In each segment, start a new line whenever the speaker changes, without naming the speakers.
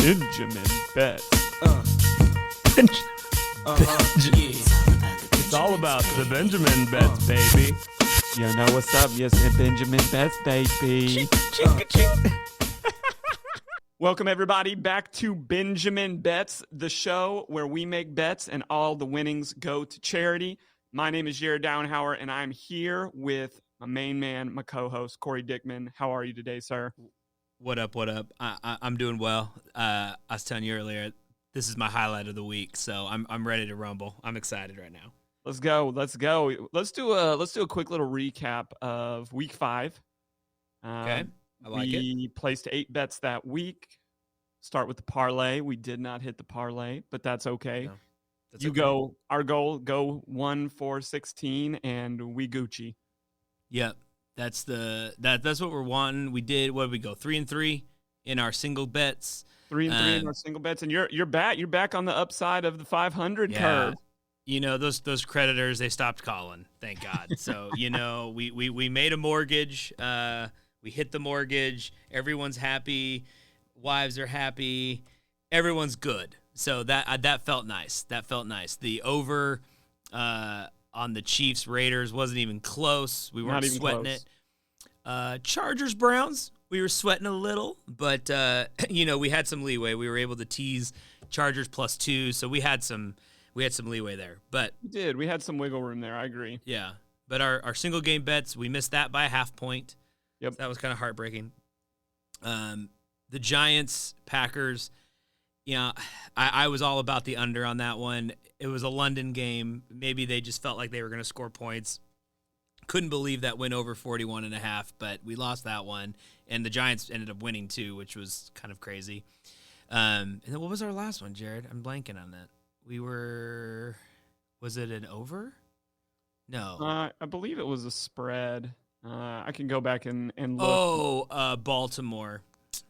Benjamin Betts. It's all about the Benjamin Betts, baby. You know what's up? Yes, Benjamin Betts, baby. Welcome, everybody, back to Benjamin Betts, the show where we make bets and all the winnings go to charity. My name is Jared Downhauer, and I'm here with my main man, my co-host, Corey Dickman. How are you today, sir?
What up? I'm doing well. I was telling you earlier, this is my highlight of the week, so I'm ready to rumble. I'm excited right now.
Let's go. Let's do a quick little recap of week 5.
Okay. I like it.
We placed 8 bets that week. Start with the parlay. We did not hit the parlay, but that's okay.
No, that's
you
okay.
go. Our goal: go 1-4-16, and we Gucci.
Yep. That's what we're wanting. We did. What did we go? 3-3 in our single bets.
3-3 in our single bets, and you're back on the upside of the 500 curve.
You know, those creditors, they stopped calling. Thank God. So we made a mortgage. We hit the mortgage. Everyone's happy. Wives are happy. Everyone's good. So that felt nice. That felt nice. The over on the Chiefs Raiders wasn't even close. We weren't sweating it. Chargers Browns, we were sweating a little, but we had some leeway. We were able to tease Chargers +2, so we had some leeway there. But
we did. We had some wiggle room there. I agree.
Yeah. But our single game bets, we missed that by a half point.
Yep.
So that was kind of heartbreaking. The Giants, Packers, I was all about the under on that one. It was a London game. Maybe they just felt like they were going to score points. Couldn't believe that went over 41.5, but we lost that one. And the Giants ended up winning too, which was kind of crazy. And then what was our last one, Jared? I'm blanking on that. Was it an over? No.
I believe it was a spread. I can go back and look.
Baltimore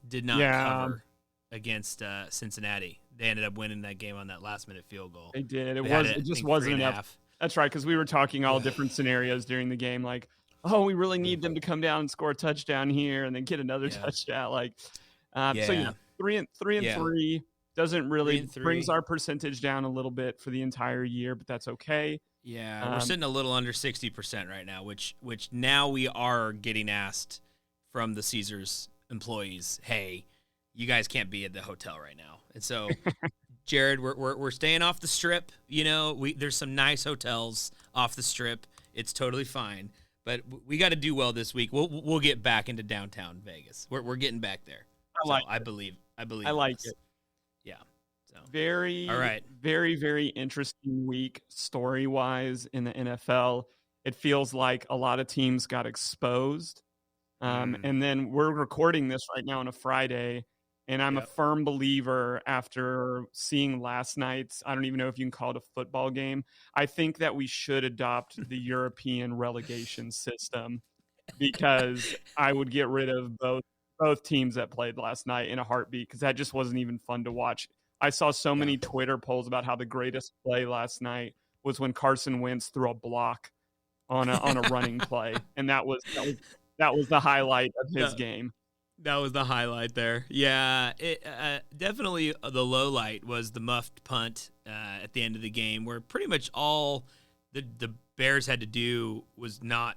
did not cover against Cincinnati. They ended up winning that game on that last-minute field goal.
They did. It just wasn't enough. That's right, because we were talking all different scenarios during the game, like, oh, we really need them to come down and score a touchdown here and then get another touchdown. So 3-3 doesn't really brings our percentage down a little bit for the entire year, but that's okay.
Yeah, we're sitting a little under 60% right now, which now we are getting asked from the Caesars employees, hey, you guys can't be at the hotel right now. And so, Jared, we're staying off the strip. There's some nice hotels off the strip. It's totally fine, but we got to do well this week. We'll get back into downtown Vegas. We're getting back there. I believe. I
like it.
Yeah. So
all right. Very, very interesting week story-wise in the NFL. It feels like a lot of teams got exposed. And then we're recording this right now on a Friday, and I'm a firm believer after seeing last night's, I don't even know if you can call it a football game. I think that we should adopt the European relegation system because I would get rid of both teams that played last night in a heartbeat because that just wasn't even fun to watch. I saw so many Twitter polls about how the greatest play last night was when Carson Wentz threw a block on a running play, and that was the highlight of his game.
That was the highlight there. Yeah, it definitely the low light was the muffed punt at the end of the game, where pretty much all the Bears had to do was not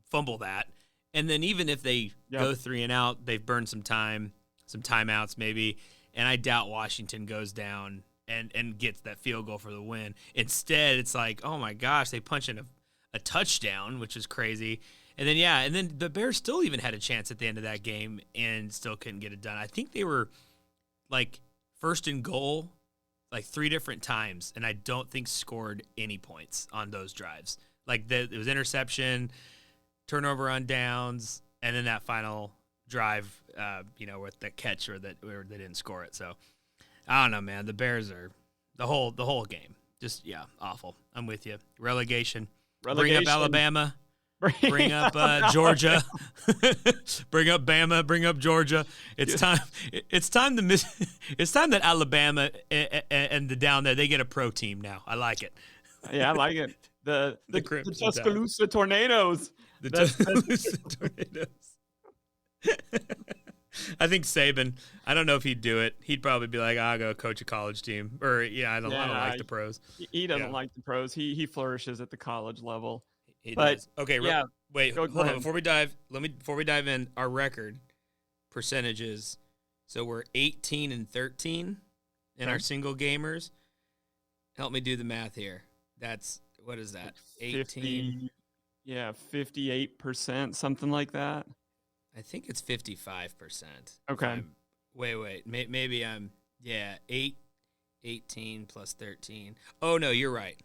fumble that, and then even if they go 3 and out, they've burned some time, some timeouts maybe. And I doubt Washington goes down and gets that field goal for the win. Instead, it's like, oh, my gosh, they punch in a touchdown, which is crazy. And then the Bears still even had a chance at the end of that game and still couldn't get it done. I think they were, first and goal, 3 different times, and I don't think scored any points on those drives. It was interception, turnover on downs, and then that final drive, with that catch where they didn't score it. So I don't know, man. The Bears are the whole game. Just awful. I'm with you. Relegation. Bring up Alabama. Bring up Georgia. Bring up Bama. Bring up Georgia. It's time. It's time to miss. It's time that Alabama and the down there, they get a pro team now. I like it.
Yeah, I like it. The Tuscaloosa Tornadoes.
The Tuscaloosa Tornadoes. I think Saban, I don't know if he'd do it. He'd probably be like, I'll go coach a college team. Or, I don't like the pros.
He doesn't like the pros. He flourishes at the college level.
He
but
does. Okay,
yeah,
wait,
go
hold on.
ahead.
Before we dive in, our record percentages. So we're 18-13 in our single gamers. Help me do the math here. What is that? 18.
58%, something like that.
I think it's 55%.
Okay.
Wait. Maybe I'm 18 plus 13. Oh no, you're right.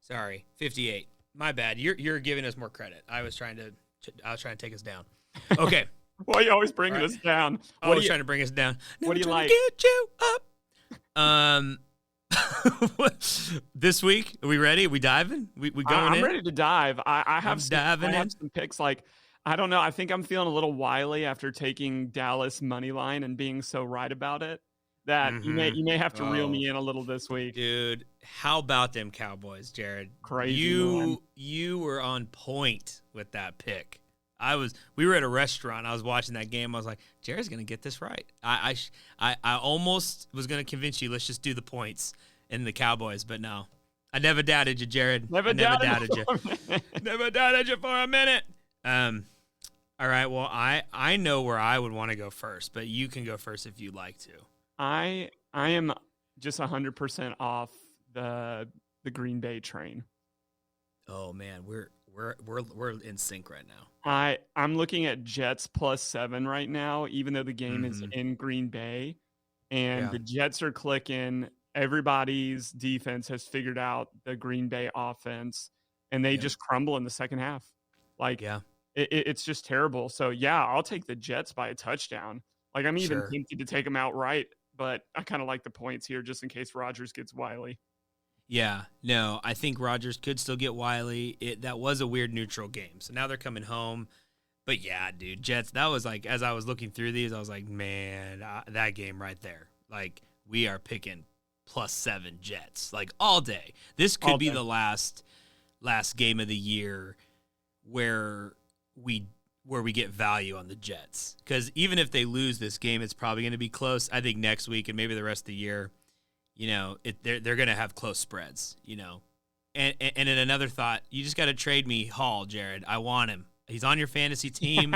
Sorry, 58. My bad. You're giving us more credit. I was trying to take us down. Okay.
Why are you always bringing us down?
I was trying to bring us down.
What do you like?
Get you up. This week, are we ready? Are we diving? We going in?
I'm ready to dive. I have
some
picks. Like, I don't know. I think I'm feeling a little wily after taking Dallas money line and being so right about it that you may have to reel me in a little this week.
Dude, how about them Cowboys, Jared?
Crazy.
You were on point with that pick. We were at a restaurant. I was watching that game. I was like, Jared's going to get this right. I almost was going to convince you, let's just do the points in the Cowboys, but no. I never doubted you, Jared.
Never doubted you.
Never doubted you for a minute. All right, well, I know where I would want to go first, but you can go first if you'd like to.
I am just 100% off the Green Bay train.
Oh man, we're in sync right now.
I'm looking at Jets +7 right now, even though the game is in Green Bay, and the Jets are clicking. Everybody's defense has figured out the Green Bay offense, and they just crumble in the second half. It's just terrible. So I'll take the Jets by a touchdown. Like, I'm even tempted to take them outright, but I kind of like the points here just in case Rodgers gets wily.
Yeah, no, I think Rodgers could still get wily. That was a weird neutral game. So now they're coming home. But yeah, dude, Jets, that was like, as I was looking through these, I was like, man, that game right there. Like, we are picking +7 Jets, like, all day. This could be the last game of the year where we get value on the Jets. Because even if they lose this game, it's probably going to be close. I think next week and maybe the rest of the year, they're going to have close spreads, And in another thought, you just got to trade me Hall, Jared. I want him. He's on your fantasy team.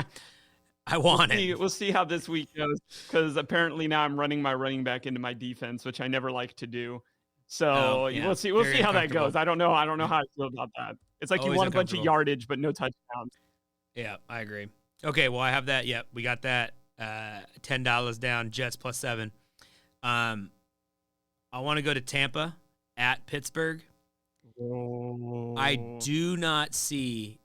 I want him.
We'll see how this week goes, because apparently now I'm running my running back into my defense, which I never like to do. So we'll see how that goes. I don't know how I feel about that. It's like you want a bunch of yardage, but no touchdowns.
Yeah, I agree. Okay, well, I have that. Yep, we got that. $10 down, Jets +7. I want to go to Tampa at Pittsburgh.
Oh.
I do not see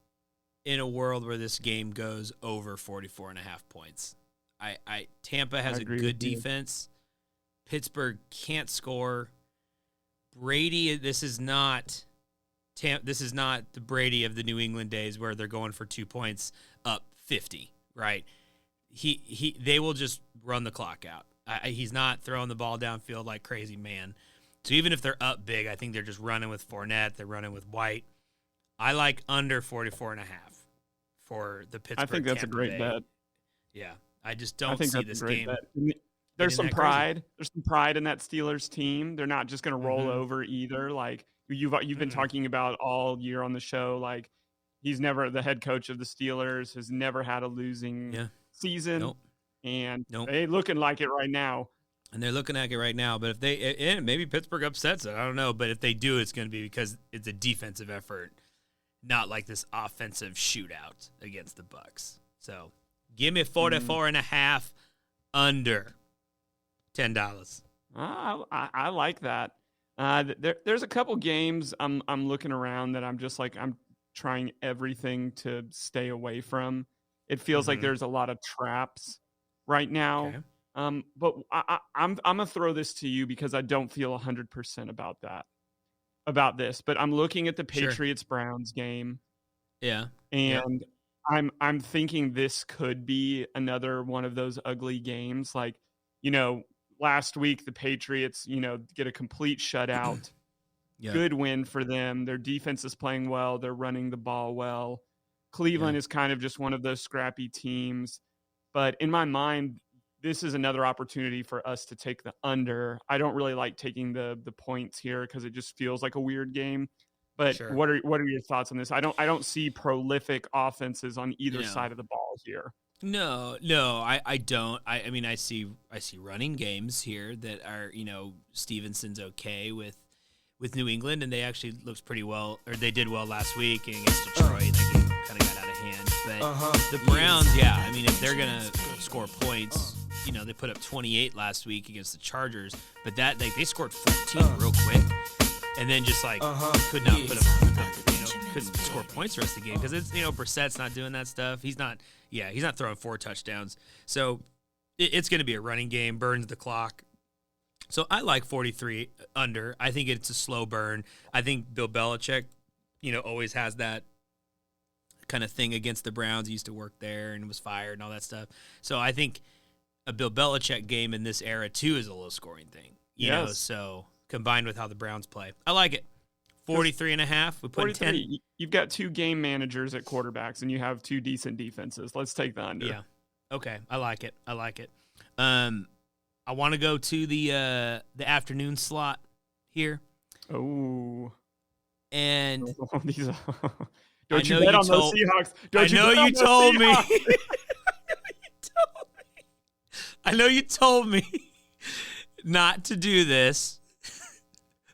in a world where this game goes over 44.5 points. Tampa has a good defense. Pittsburgh can't score. Brady, this is not the Brady of the New England days where they're going for 2 points up 50, right? They will just run the clock out. He's not throwing the ball downfield like crazy, man. So even if they're up big, I think they're just running with Fournette. They're running with White. I like under 44.5 for the Pittsburgh.
I think that's
Tampa
a great
Bay.
Bet.
Yeah, I just don't see this game.
There's some pride. Crazy. There's some pride in that Steelers team. They're not just going to roll over either. Like you've been talking about all year on the show. Like, he's never, the head coach of the Steelers has never had a losing season.
Nope.
And they looking like it right now.
And they're looking at it right now. But if maybe Pittsburgh upsets it. I don't know. But if they do, it's going to be because it's a defensive effort, not like this offensive shootout against the Bucs. So give me 44.5 under $10.
I like that. There's a couple games I'm looking around that I'm just like, I'm trying everything to stay away from. It feels like there's a lot of traps right now.
Okay.
But I'm gonna throw this to you because I don't feel 100% about this. But I'm looking at the Patriots Browns game.
Yeah.
And I'm thinking this could be another one of those ugly games. Like, last week the Patriots, get a complete shutout. Good win for them. Their defense is playing well. They're running the ball well. Cleveland is kind of just one of those scrappy teams. But in my mind, this is another opportunity for us to take the under. I don't really like taking the points here because it just feels like a weird game. But
Sure.
what are your thoughts on this? I don't see prolific offenses on either
No.
side of the ball here.
No, I don't. I mean, I see running games here that are, you know, Stevenson's okay with New England, and they actually looked pretty well, or they did well last week against Detroit. That game kind of got out of hand. But the Browns, I mean, if they're gonna score points, you know, they put up 28 last week against the Chargers, but that they scored 14 real quick, and then just like could not put up, you know, couldn't score points the rest of the game because it's, you know, Brissett's not doing that stuff. He's not throwing 4 touchdowns. So it's going to be a running game, burns the clock. So I like 43 under. I think it's a slow burn. I think Bill Belichick, you know, always has that kind of thing against the Browns. He used to work there and was fired and all that stuff. So I think a Bill Belichick game in this era too is a low scoring thing. You know, so combined with how the Browns play. I like it. 43.5. We put 10.
You've got 2 game managers at quarterbacks, and you have 2 decent defenses. Let's take the under.
Yeah. Okay. I like it. I want to go to the afternoon slot here.
Oh.
And
don't you bet on those Seahawks. I know you told me.
I know you told me not to do this,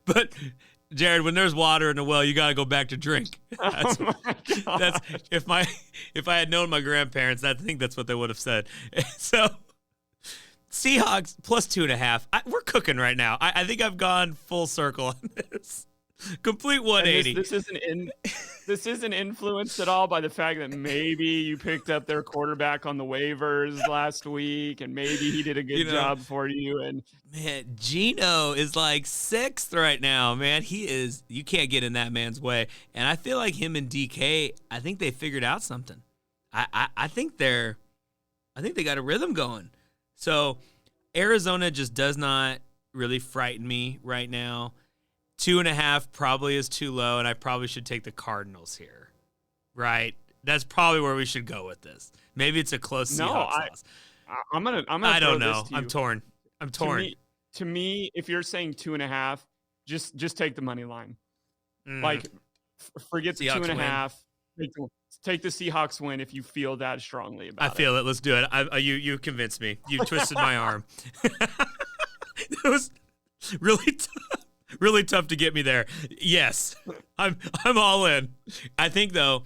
but Jared, when there's water in the well, you got to go back to drink. That's,
oh my God.
That's if I had known my grandparents, I think that's what they would have said. So Seahawks plus 2.5. We're cooking right now. I think I've gone full circle on this. Complete 180.
This isn't influenced at all by the fact that maybe you picked up their quarterback on the waivers last week, and maybe he did a good job for you. And
man, Geno is like 6th right now. Man, he is. You can't get in that man's way. And I feel like him and DK. I think they figured out something. I think they got a rhythm going. So Arizona just does not really frighten me right now. 2.5 probably is too low, and I probably should take the Cardinals here. Right? That's probably where we should go with this. Maybe it's a close Seahawks loss.
I'm gonna.
I don't know. I'm torn.
To me, if you're saying 2.5, just take the money line. Like, forget the
Seahawks
2.5. Take the Seahawks win if you feel that strongly about it.
I feel it. Let's do it. You convinced me. You twisted my arm. It was really tough. Really tough to get me there. Yes, I'm all in. I think though,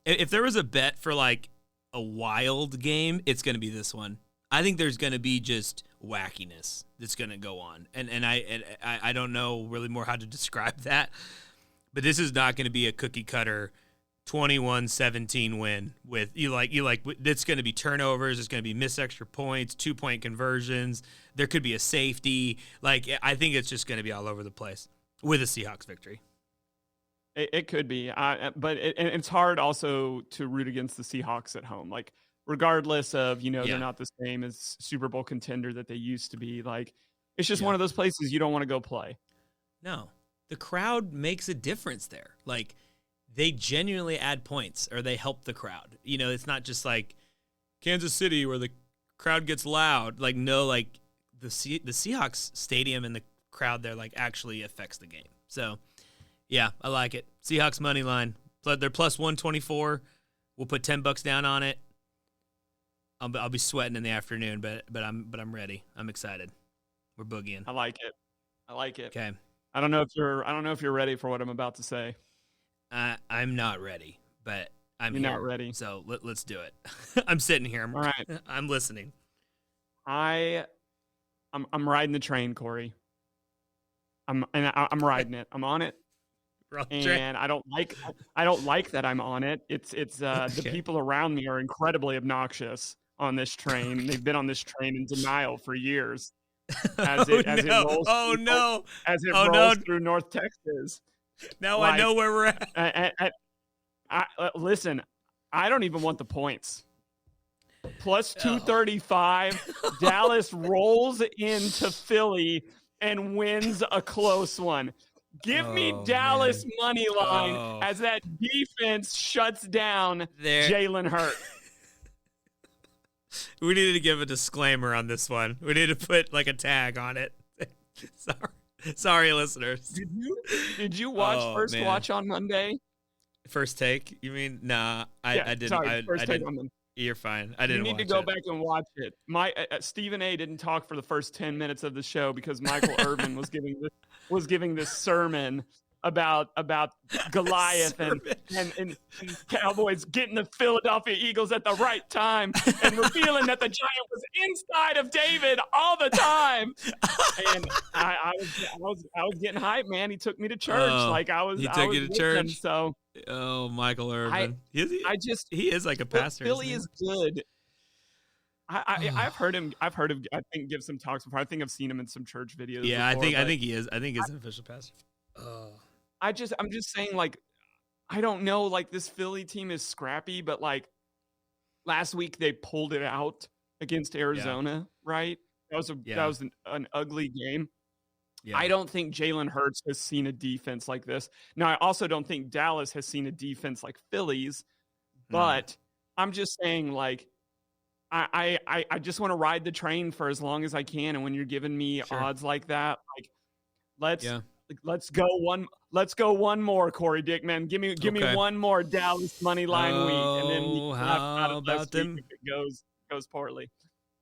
if there was a bet for like a wild game, it's going to be this one. I think there's going to be just wackiness that's going to go on, and I don't know really more how to describe that, but this is not going to be a cookie cutter 21-17 win with you like it's going to be turnovers, it's going to be missed extra points, 2-point conversions, there could be a safety. Like, I think it's just going to be all over the place with a Seahawks victory.
It could be, but it's hard also to root against the Seahawks at home. Like, regardless of, they're not the same as Super Bowl contender that they used to be. Like, it's just one of those places you don't want to go play.
No, the crowd makes a difference there. Like, they genuinely add points, or they help the crowd. It's not just like Kansas City where the crowd gets loud. Like, no, like the Seahawks stadium and the crowd there like actually affects the game. So, yeah, I like it. Seahawks money line. They're plus 124. We'll put $10 down on it. I'll be sweating in the afternoon, but I'm ready. I'm excited. We're boogieing.
I like it.
Okay.
I don't know if you're ready for what I'm about to say.
I'm not ready, but
You're
here.
not ready.
So let's do it. I'm sitting here.
All right.
I'm listening.
I'm riding the train, Corey. I'm riding it. I'm on it. And I don't like that I'm on it. It's the people around me are incredibly obnoxious on this train. They've been on this train in denial for years. As it rolls through North Texas.
Now I know where we're at.
Listen, I don't even want the points. Plus 235, Dallas rolls into Philly and wins a close one. Give me Dallas money line as that defense shuts down Jalen Hurts.
We needed to give a disclaimer on this one. We need to put like a tag on it. Sorry, listeners.
Did you watch First
man.
Watch on Monday?
First Take? You mean? Nah, I didn't.
Sorry, First
I
Take
didn't.
on Monday.
You're fine. I didn't.
You need to go back and watch it. Stephen A. didn't talk for the first 10 minutes of the show because Michael Irvin was giving this sermon about Goliath and Cowboys getting the Philadelphia Eagles at the right time and revealing that the giant was inside of David all the time. And I was getting hyped, man. He took me to church.
He took you to church.
Him, so
Michael Irvin. He is like a pastor.
Philly is good. I've heard him. I think give some talks before. I think I've seen him in some church videos.
Yeah,
before,
I think he is. I think he's an official pastor.
I'm just saying, like, I don't know, like, this Philly team is scrappy, but like last week they pulled it out against Arizona, right? That was an ugly game. Yeah. I don't think Jalen Hurts has seen a defense like this. Now, I also don't think Dallas has seen a defense like Philly's, but I'm just saying, like, I just want to ride the train for as long as I can. And when you're giving me odds like that, like, let's go one more, Corey Dickman. Give me one more Dallas money line week, and then
how about them?
If it goes poorly.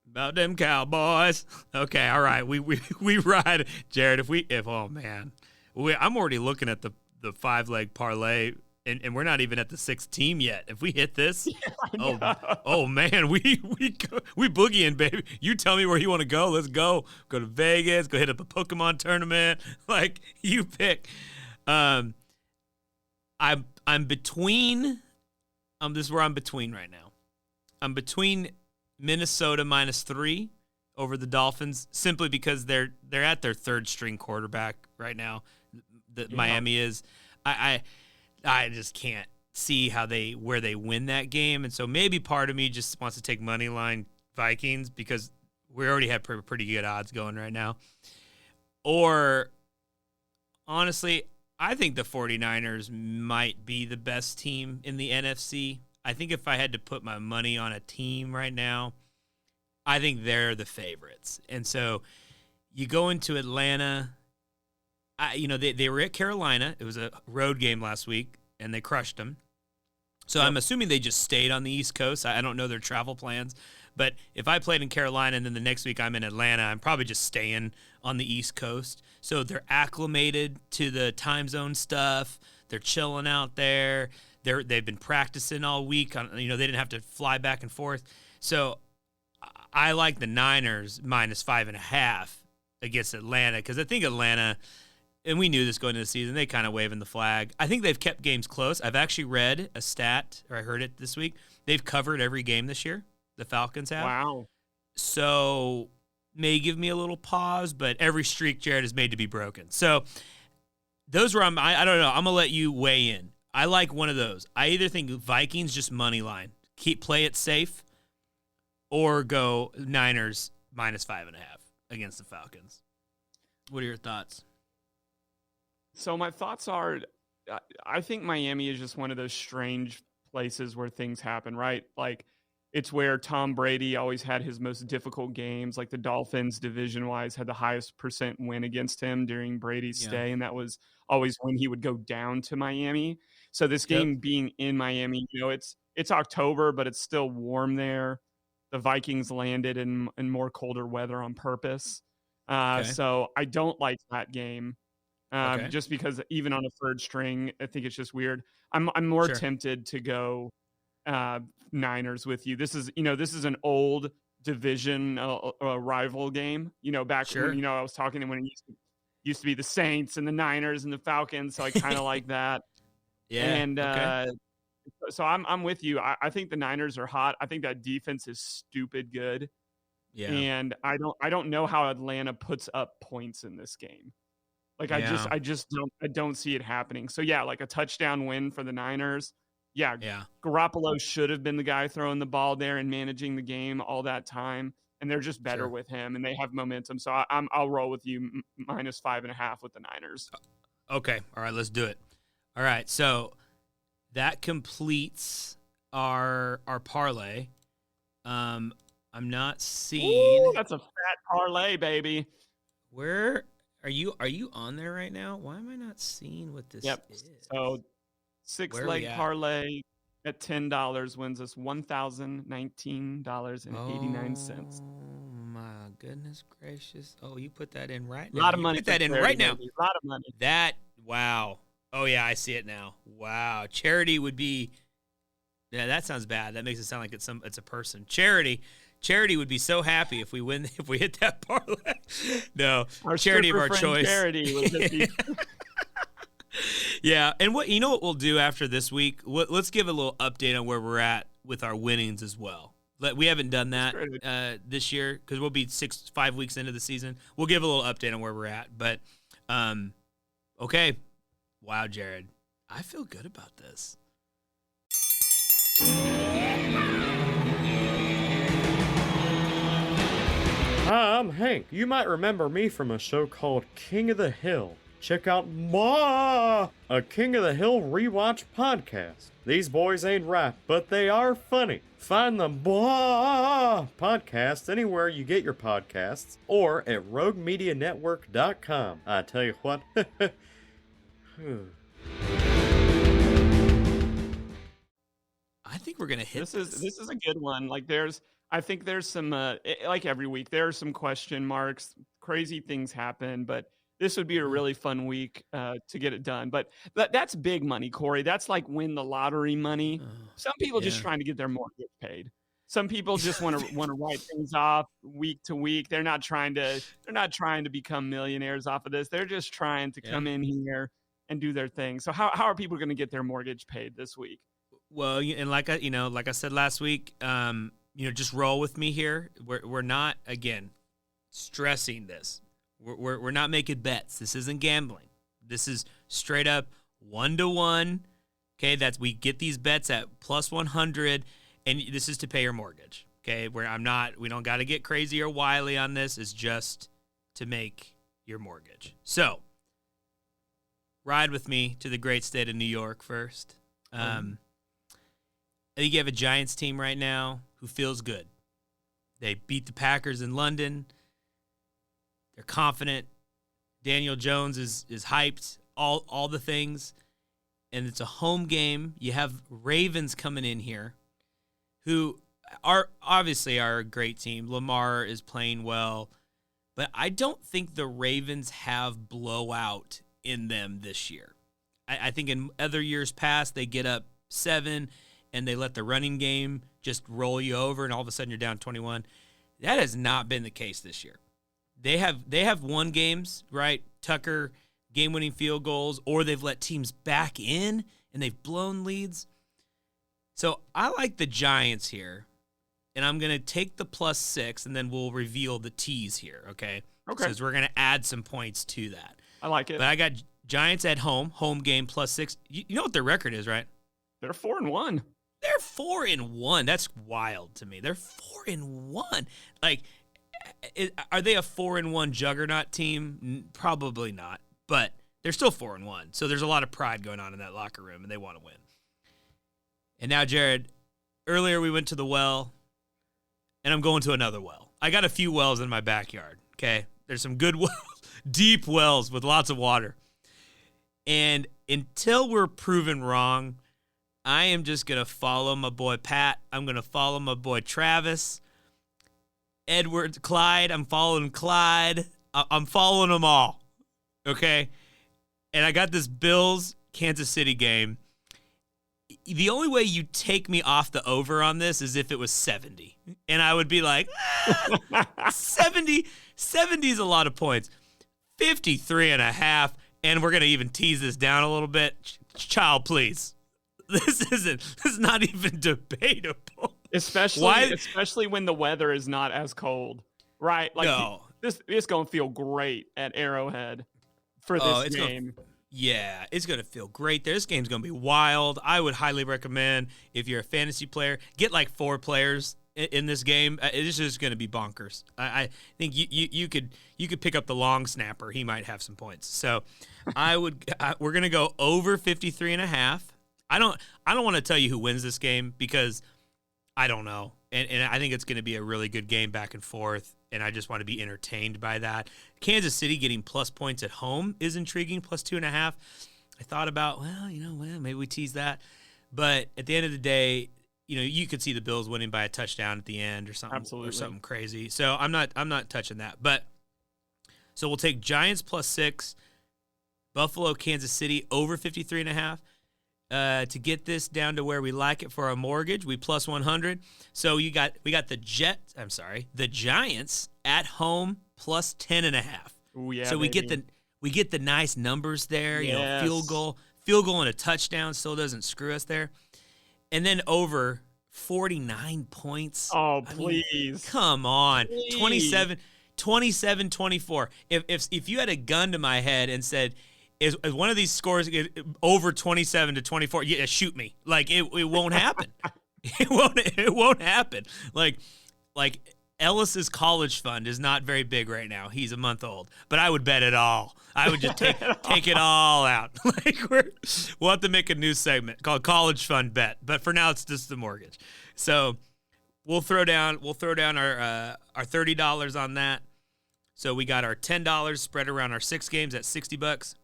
About them Cowboys. Okay, all right. We ride, Jared. I'm already looking at the 5-leg parlay, and we're not even at the 6th team yet. If we hit this, oh man, we boogieing, baby. You tell me where you want to go. Let's go. Go to Vegas. Go hit up a Pokemon tournament. Like, you pick. I'm between. This is where I'm between right now. I'm between Minnesota -3 over the Dolphins, simply because they're at their 3rd string quarterback right now. Miami is. I just can't see where they win that game, and so maybe part of me just wants to take money line Vikings because we already have pretty good odds going right now. Or honestly, I think the 49ers might be the best team in the NFC. I think if I had to put my money on a team right now, I think they're the favorites. And so you go into Atlanta. They were at Carolina. It was a road game last week, and they crushed them. So I'm assuming they just stayed on the East Coast. I don't know their travel plans. But if I played in Carolina and then the next week I'm in Atlanta, I'm probably just staying on the East Coast. So they're acclimated to the time zone stuff. They're chilling out there. They've been practicing all week. They didn't have to fly back and forth. So I like the Niners -5.5 against Atlanta because I think Atlanta, and we knew this going into the season, they kind of waving the flag. I think they've kept games close. I've actually read a stat, or I heard it this week. They've covered every game this year. The Falcons have.
Wow.
So may give me a little pause, but every streak, Jared, is made to be broken. So those were I don't know. I'm gonna let you weigh in. I like one of those. I either think Vikings just money line, play it safe, or go Niners -5.5 against the Falcons. What are your thoughts?
So my thoughts are, I think Miami is just one of those strange places where things happen, right? Like, it's where Tom Brady always had his most difficult games. Like, the Dolphins, division-wise, had the highest % win against him during Brady's stay, and that was always when he would go down to Miami. So this game being in Miami, it's October, but it's still warm there. The Vikings landed in more colder weather on purpose. So I don't like that game. Just because even on a 3rd string, I think it's just weird. I'm more tempted to go Niners with you. This is an old division rival game. Back when I was talking to when it used to be the Saints and the Niners and the Falcons. So I kind of like that. So I'm with you. I think the Niners are hot. I think that defense is stupid good. Yeah. And I don't know how Atlanta puts up points in this game. Like, I just don't see it happening. So like a touchdown win for the Niners. Yeah. Garoppolo should have been the guy throwing the ball there and managing the game all that time. And they're just better with him, and they have momentum. So I'll roll with you -5.5 with the Niners.
Okay. All right. Let's do it. All right. So that completes our parlay. I'm not seeing.
Ooh, that's a fat parlay, baby.
Where are you? Are you on there right now? Why am I not seeing what this
Yep.
is?
So
Where are we
6-leg
at?
parlay at $10 wins us $1,019.89.
Oh my goodness gracious! Oh, you put that in right
A
now.
lot of
You
money
put
for
that in
charity,
right now.
baby. A lot of money.
That wow. Oh yeah, I see it now. Wow, charity would be. Yeah, that sounds bad. That makes it sound like it's a person. Charity would be so happy if we win if we hit that parlay. No,
Our
charity of our
friend
choice.
Charity would just be
Yeah, and what what we'll do after this week? Let's give a little update on where we're at with our winnings as well. We haven't done that this year because we'll be 5 weeks into the season. We'll give a little update on where we're at. But okay, wow, Jared, I feel good about this.
Hi, I'm Hank. You might remember me from a show called King of the Hill. Check out a King of the Hill rewatch podcast. These boys ain't rap, but they are funny. Find the podcast anywhere you get your podcasts or at roguemedianetwork.com. I tell you what.
I think we're gonna hit
this is a good one. I think there's some like every week there are some question marks. Crazy things happen, but this would be a really fun week to get it done. But that's big money, Corey. That's like win the lottery money. Some people just trying to get their mortgage paid. Some people just want to write things off week to week. They're not trying to become millionaires off of this. They're just trying to come in here and do their thing. So how are people going to get their mortgage paid this week?
Well, and like I said last week, just roll with me here. We're not again stressing this. We're not making bets. This isn't gambling. This is straight up 1-to-1. Okay, we get these bets at plus 100, and this is to pay your mortgage. Okay, we don't got to get crazy or wily on this. It's just to make your mortgage. So, ride with me to the great state of New York first. I think you have a Giants team right now who feels good. They beat the Packers in London. They're confident. Daniel Jones is hyped, all the things. And it's a home game. You have Ravens coming in here who are obviously a great team. Lamar is playing well. But I don't think the Ravens have blowout in them this year. I think in other years past, they get up 7 and they let the running game just roll you over, and all of a sudden you're down 21. That has not been the case this year. They have won games, right? Tucker game-winning field goals, or they've let teams back in and they've blown leads. So I like the Giants here, and I'm going to take the +6, and then we'll reveal the T's here, okay?
Okay.
Because we're going to add some points to that.
I like it.
But I got Giants at home game +6. You know what their record is, right?
They're 4-1.
They're 4-1. That's wild to me. They're 4-1. Like, are they a 4-1 juggernaut team? Probably not. But they're still 4-1. So there's a lot of pride going on in that locker room, and they want to win. And now, Jared, earlier we went to the well, and I'm going to another well. I got a few wells in my backyard, okay? There's some good wells, deep wells with lots of water. And until we're proven wrong, I am just going to follow my boy Pat. I'm going to follow my boy Travis. Edward, Clyde. I'm following Clyde. I'm following them all. Okay? And I got this Bills-Kansas City game. The only way you take me off the over on this is if it was 70. And I would be like, 70 is a lot of points. 53.5, and we're going to even tease this down a little bit. Child, please. This is not even debatable.
Especially when the weather is not as cold, right? Like
no.
This is going to feel great at Arrowhead for this game.
It's going to feel great. This game's going to be wild. I would highly recommend, if you're a fantasy player, get like 4 players in this game. It's just going to be bonkers. I think you could pick up the long snapper. He might have some points. So we're going to go over 53.5. I don't want to tell you who wins this game because I don't know. And I think it's going to be a really good game back and forth, and I just want to be entertained by that. Kansas City getting plus points at home is intriguing, plus 2.5. I thought about, maybe we tease that. But at the end of the day, you could see the Bills winning by a touchdown at the end or something.
Absolutely.
Or something crazy. So I'm not touching that. But so we'll take Giants plus 6, Buffalo, Kansas City over 53.5. To get this down to where we like it for our mortgage, we plus 100. So we got the Giants at home plus 10.5.
Ooh, yeah,
so
baby.
we get the nice numbers there.
Yes.
Field goal and a touchdown still doesn't screw us there. And then over 49 points.
Oh, please.
Come on.
Please.
27-24. If you had a gun to my head and said, is one of these scores over 27-24? Yeah, shoot me. Like it won't happen. It won't happen. Like Ellis's college fund is not very big right now. He's a month old, but I would bet it all. I would just take it all out. Like we'll have to make a new segment called College Fund Bet, but for now it's just the mortgage. So we'll throw down our $30 on that. So we got our $10 spread around our 6 games at $60.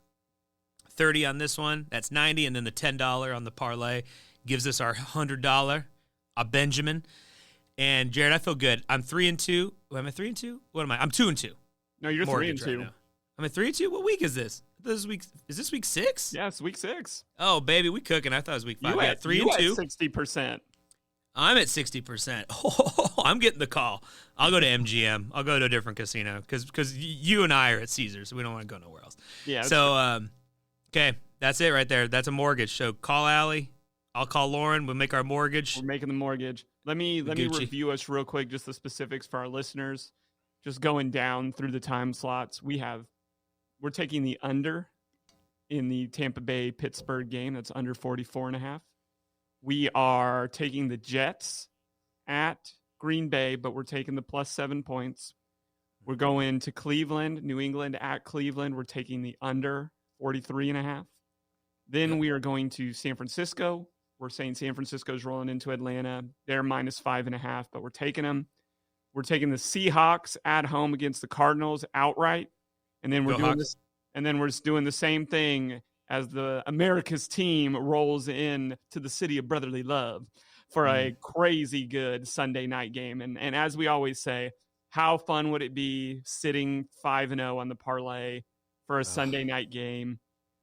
30 on this one, that's 90, and then the $10 on the parlay gives us our $100, a Benjamin. And Jared, I feel good. I'm 3-2. Am I 3-2? What am I? I'm 2-2.
No, you're 3-2.
Right, I'm at 3-2. What week is this? Is this week 6?
Yeah, it's week 6.
Oh, baby, we cooking. I thought it was week 5.
You
I
at
got 3-2.
60%.
I'm at 60%. Oh, I'm getting the call. I'll go to MGM. I'll go to a different casino because you and I are at Caesars, so we don't want to go nowhere else.
Yeah.
So, okay, that's it right there. That's a mortgage. So call Allie. I'll call Lauren. We'll make our mortgage.
We're making the mortgage. Let me review us real quick, just the specifics for our listeners. Just going down through the time slots, we're taking the under in the Tampa Bay Pittsburgh game. That's under 44.5. We are taking the Jets at Green Bay, but we're taking the plus 7 points. We're going to Cleveland, New England at Cleveland. We're taking the under 43.5. Then we are going to San Francisco. We're saying San Francisco's rolling into Atlanta. They're minus 5.5, but we're taking them. We're taking the Seahawks at home against the Cardinals outright. And then we're we're just doing the same thing as the America's team rolls in to the city of brotherly love for a crazy good Sunday night game. And as we always say, how fun would it be sitting 5-0 on the parlay for a Sunday night game?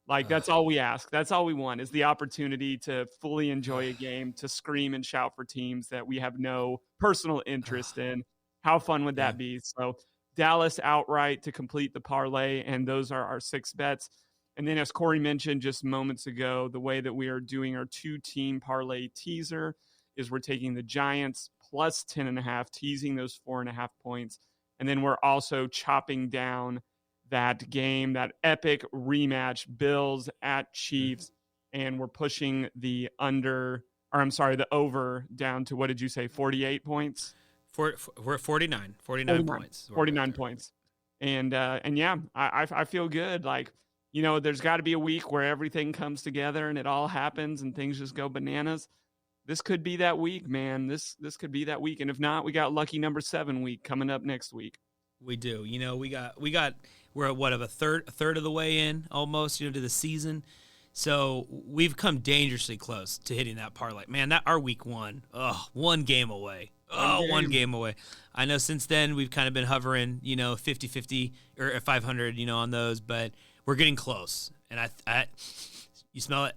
Like, that's all we ask. That's all we want is the opportunity to fully enjoy a game, to scream and shout for teams that we have no personal interest in. How fun would that be? So Dallas outright to complete the parlay, and those are our 6 bets. And then as Corey mentioned just moments ago, the way that we are doing our 2-team parlay teaser is we're taking the Giants plus 10.5, teasing those 4.5 points. And then we're also chopping down that game, that epic rematch, Bills at Chiefs. And we're pushing the over down to, what did you say, 48 points?
We're at 49 points.
49 points. And yeah, I feel good. Like, there's got to be a week where everything comes together and it all happens and things just go bananas. This could be that week, man. This could be that week. And if not, we got lucky number 7 week coming up next week.
We do. We're at a third of the way in almost, to the season. So we've come dangerously close to hitting that parlay. Man, our week 1, one game away. One game away. I know since then we've kind of been hovering, 50-50 or 500, on those, but we're getting close. And I you smell it?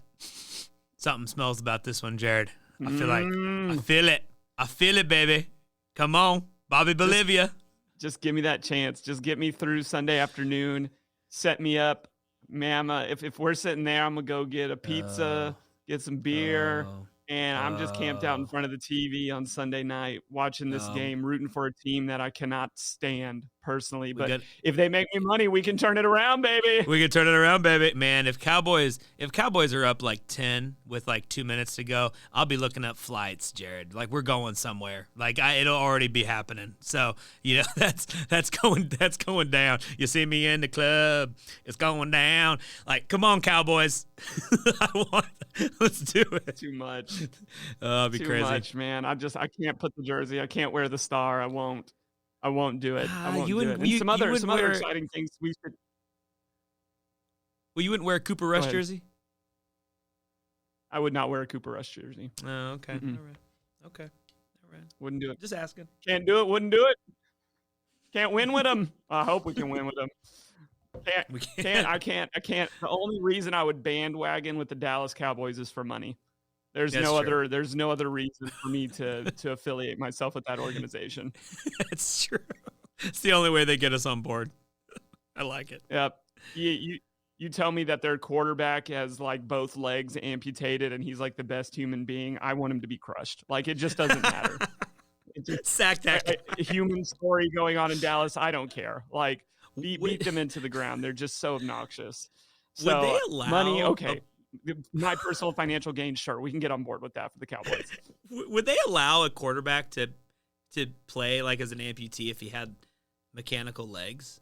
Something smells about this one, Jared. I feel it. I feel it, baby. Come on, Bobby Bolivia.
Just give me that chance. Just get me through Sunday afternoon. Set me up. Man, if we're sitting there, I'm going to go get a pizza, get some beer, and I'm just camped out in front of the TV on Sunday night watching this game, rooting for a team that I cannot stand personally. But if they make me money, we can turn it around, baby.
We can turn it around, baby. Man, if Cowboys are up like 10 with like 2 minutes to go, I'll be looking up flights, Jared. Like, we're going somewhere. Like, it'll already be happening. So, that's going down. You see me in the club, it's going down. Like, come on, Cowboys. Let's do it.
Too much.
Oh, it'd be crazy.
Too much, man. I can't put the jersey. I can't wear the star. I won't do it. I won't do it. And some other exciting things we should.
Well, you wouldn't wear a Cooper Rush jersey?
I would not wear a Cooper Rush jersey.
Oh, okay.
Mm-mm.
All right. Okay. All right.
Wouldn't do it.
Just asking.
Can't do it. Wouldn't do it. Can't win with them. I hope we can win with them. I can't. The only reason I would bandwagon with the Dallas Cowboys is for money. There's no other reason for me to affiliate myself with that organization.
That's true. It's the only way they get us on board. I like it.
Yep. You tell me that their quarterback has like both legs amputated and he's like the best human being. I want him to be crushed. Like, it just doesn't matter.
Sack that.
A human story going on in Dallas. I don't care. Like, beat them into the ground. They're just so obnoxious. So
would they allow
money? Okay. My personal financial gain, sure, we can get on board with that for the Cowboys.
Would they allow a quarterback to play like as an amputee if he had mechanical legs?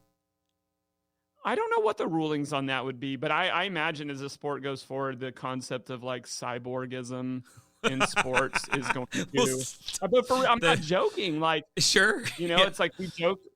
I don't know what the rulings on that would be, but I imagine as the sport goes forward, the concept of like cyborgism in sports is going to. But I'm not joking. Like,
sure,
it's like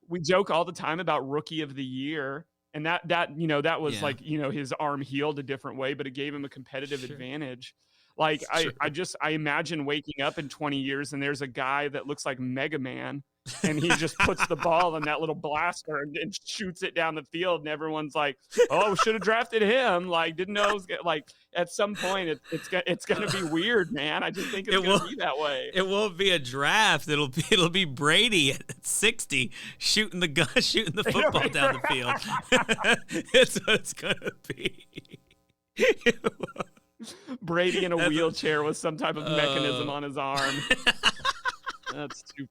we joke all the time about Rookie of the Year. And that was like, his arm healed a different way, but it gave him a competitive advantage. Like, I imagine waking up in 20 years and there's a guy that looks like Mega Man and he just puts the ball in that little blaster and shoots it down the field. And everyone's like, oh, should have drafted him. Like, didn't know it was like at some point it's going to be weird, man. I just think it's going to be that way.
It won't be a draft. It'll be Brady at 60 shooting the football down the field. It's what it's going to be.
Brady in a wheelchair with some type of mechanism on his arm. That's too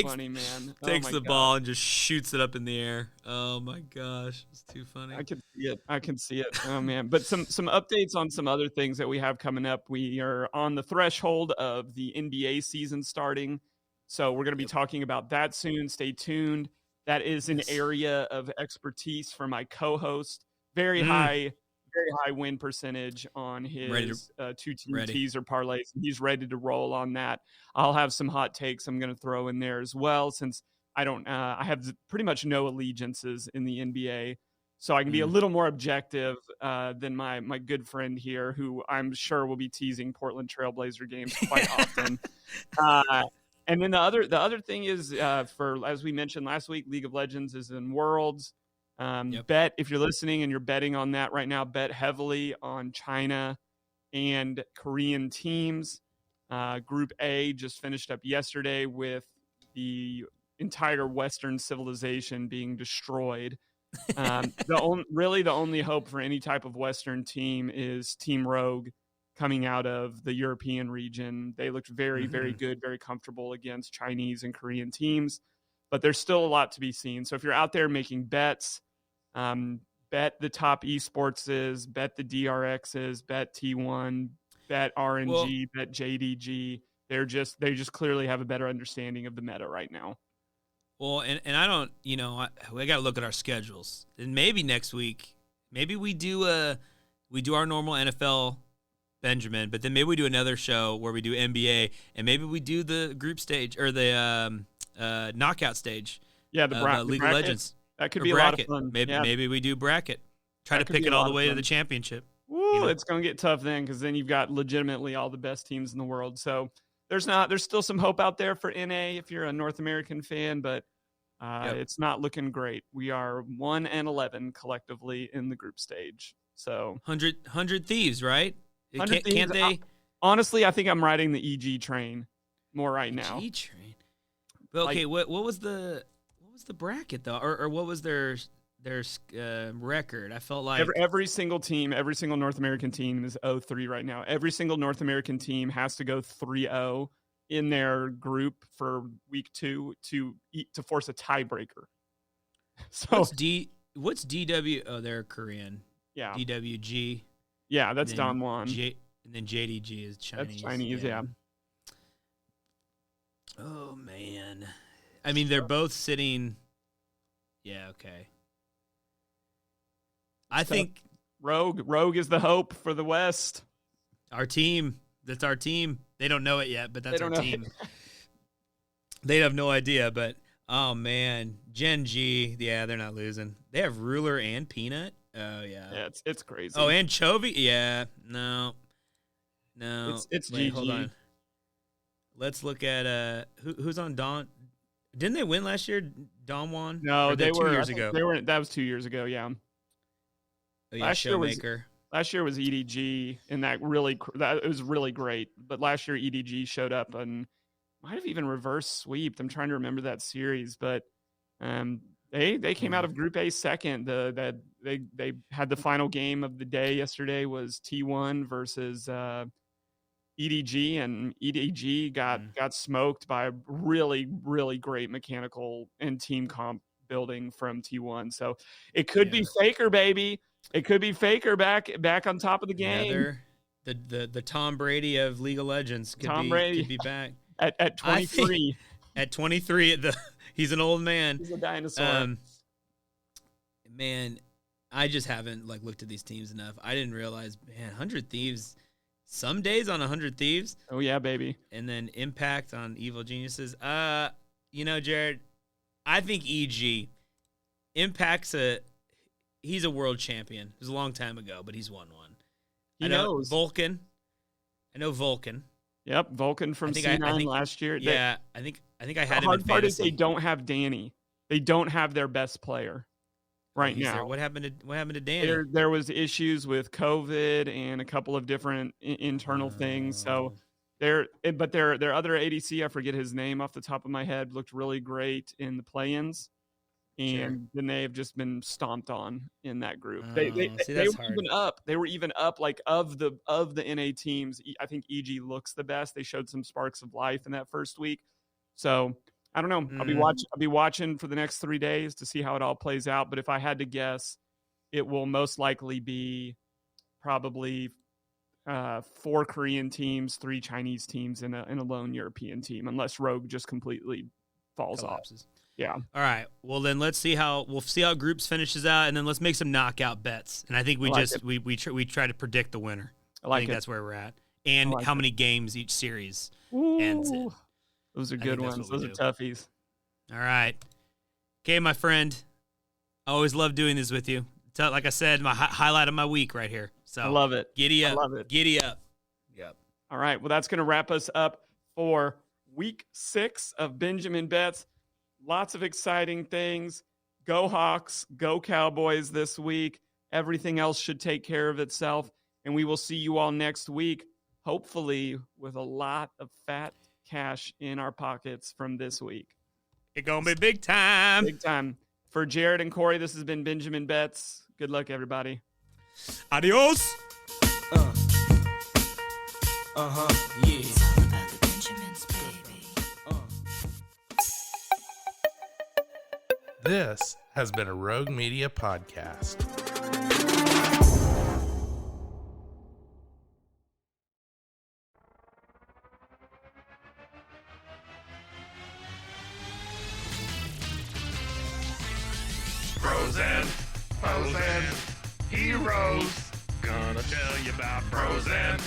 funny, man.
Takes the ball and just shoots it up in the air. Oh my gosh, it's too funny.
I can see it. Oh man. But some updates on some other things that we have coming up. We are on the threshold of the NBA season starting. So we're going to be talking about that soon. Stay tuned. That is an area of expertise for my co-host. Very high win percentage on his two-team teaser parlays. He's ready to roll on that. I'll have some hot takes I'm going to throw in there as well, since I have pretty much no allegiances in the NBA, so I can be a little more objective than my good friend here, who I'm sure will be teasing Portland Trailblazer games quite often. And then the other thing is, for, as we mentioned last week, League of Legends is in Worlds. Bet, if you're listening and you're betting on that right now, bet heavily on China and Korean teams. Group A just finished up yesterday with the entire Western civilization being destroyed. The only hope for any type of Western team is Team Rogue coming out of the European region. They looked very, very good, very comfortable against Chinese and Korean teams, but there's still a lot to be seen. So if you're out there making bets, bet the top esports, bet the DRXs, bet T1, bet RNG, bet JDG. They just clearly have a better understanding of the meta right now.
Well, and I don't, we got to look at our schedules. And maybe next week, maybe we do our normal NFL Benjamin, but then maybe we do another show where we do NBA, and maybe we do the group stage or the knockout stage.
Yeah, the
League of Legends.
That could be bracket. A lot of fun.
Maybe we do bracket. Try to pick it all the way to the championship.
Woo, it's going to get tough then, because then you've got legitimately all the best teams in the world. So there's still some hope out there for NA if you're a North American fan, but it's not looking great. We are 1-11 collectively in the group stage. So
100 Thieves, right?
100 Thieves,
can't they?
Honestly, I think I'm riding the EG train more right now.
EG train. But okay, what was the bracket though, or what was their record? I felt like
every single team, every single North American team is 0-3 right now. Every single North American team has to go 3-0 in their group for week 2 to force a tiebreaker. So
what's DW? Oh, they're Korean.
Yeah.
DWG.
Yeah, that's Dongwon.
And then JDG is Chinese.
That's Chinese, yeah.
Oh, man. I mean, they're both sitting. Yeah, okay. I think
Rogue is the hope for the West.
Our team. That's our team. They don't know it yet, but that's our team. They have no idea, but oh man, Gen G, yeah, they're not losing. They have Ruler and Peanut. Oh yeah.
Yeah, it's crazy.
Oh, and Chovy. Yeah, no.
It's
Wait,
GG.
hold on. Let's look at who's on Dawn. Didn't they win last year? Dawn won.
No, they were
2 years ago.
They were. That was 2 years ago. Yeah.
Oh, yeah, Showmaker.
Last year was EDG, and it was really great. But last year EDG showed up and might have even reverse sweeped. I'm trying to remember that series, but they came out of Group A second. They had the final game of the day yesterday was T1 versus EDG, and EDG got smoked by a really, really great mechanical and team comp building from T1. So it could be Faker, baby. It could be Faker back on top of the game.
Yeah, the Tom Brady of League of Legends could be back
at 23.
At 23, he's an old man.
He's a dinosaur.
Man, I just haven't looked at these teams enough. I didn't realize, man, 100 Thieves. Some days on 100 Thieves.
Oh yeah, baby.
And then Impact on Evil Geniuses. Jared, I think EG Impact's he's a world champion. It was a long time ago, but he's won one.
He knows.
Vulcan. I know Vulcan.
Yep, Vulcan from C9 last year.
Yeah, I think I had him in fantasy.
The hard part is they don't have Danny. They don't have their best player right now.
What happened to Danny?
There was issues with COVID and a couple of different internal things. So their other ADC, I forget his name off the top of my head, looked really great in the play-ins. And then they've just been stomped on in that group. They were even up of the NA teams. I think EG looks the best. They showed some sparks of life in that first week. So I don't know. I'll be watching for the next 3 days to see how it all plays out. But if I had to guess, it will most likely be probably 4 Korean teams, 3 Chinese teams, and a lone European team, unless Rogue just completely falls
collapses.
off. Yeah.
All right. Well, then let's see how groups finishes out, and then let's make some knockout bets. And I think we try to predict the winner. I think that's where we're at, and how many games each series ends in.
Those are good ones. Those are toughies.
All right. Okay, my friend. I always love doing this with you. Like I said, my highlight of my week right here. So
I love it.
Giddy up.
I love it.
Giddy up. Yep.
All right. Well, that's going to wrap us up for week 6 of Benjamin Bets. Lots of exciting things. Go Hawks, go Cowboys this week. Everything else should take care of itself. And we will see you all next week, hopefully with a lot of fat cash in our pockets from this week.
It's going to be big time.
Big time. For Jared and Corey, this has been Benjamin Bets. Good luck, everybody.
Adios.
Yeah.
This has been a Rogue Media podcast.
Frozen, heroes. Gonna tell you about frozen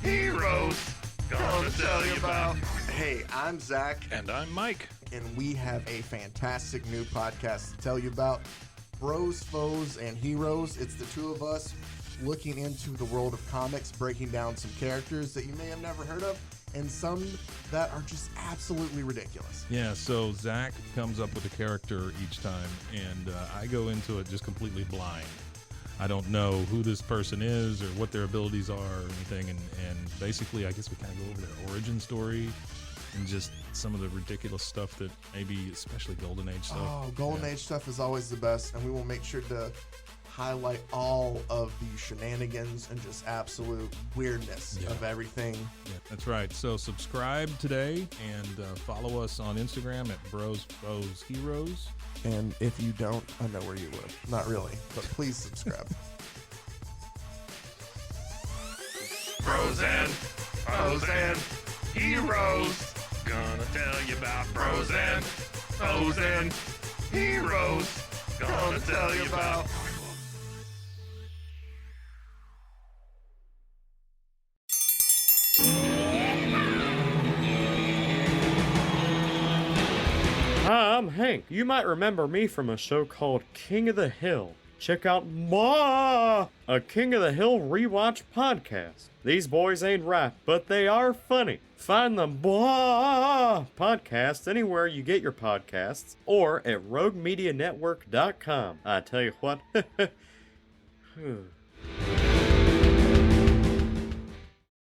heroes. Gonna tell you about.
Hey, I'm Zach.
And I'm Mike.
And we have a fantastic new podcast to tell you about. Bros, Foes, and Heroes. It's the two of us looking into the world of comics, breaking down some characters that you may have never heard of, and some that are just absolutely ridiculous.
Yeah, so Zach comes up with a character each time, and I go into it just completely blind. I don't know who this person is or what their abilities are or anything, and basically I guess we kind of go over their origin story and just some of the ridiculous stuff that maybe, especially Golden Age stuff.
Oh, Golden Age stuff is always the best, and we will make sure to highlight all of the shenanigans and just absolute weirdness of everything.
Yeah, that's right. So subscribe today and follow us on Instagram at Bros Foes Heroes.
And if you don't, I know where you live. Not really, but please subscribe.
Bros and foes and heroes. Gonna tell you about bros and foes and heroes. Gonna tell you about.
Hi, I'm Hank. You might remember me from a show called King of the Hill. Check out a King of the Hill rewatch podcast. These boys ain't rap, but they are funny. Find the podcast anywhere you get your podcasts or at roguemedianetwork.com. I tell you what.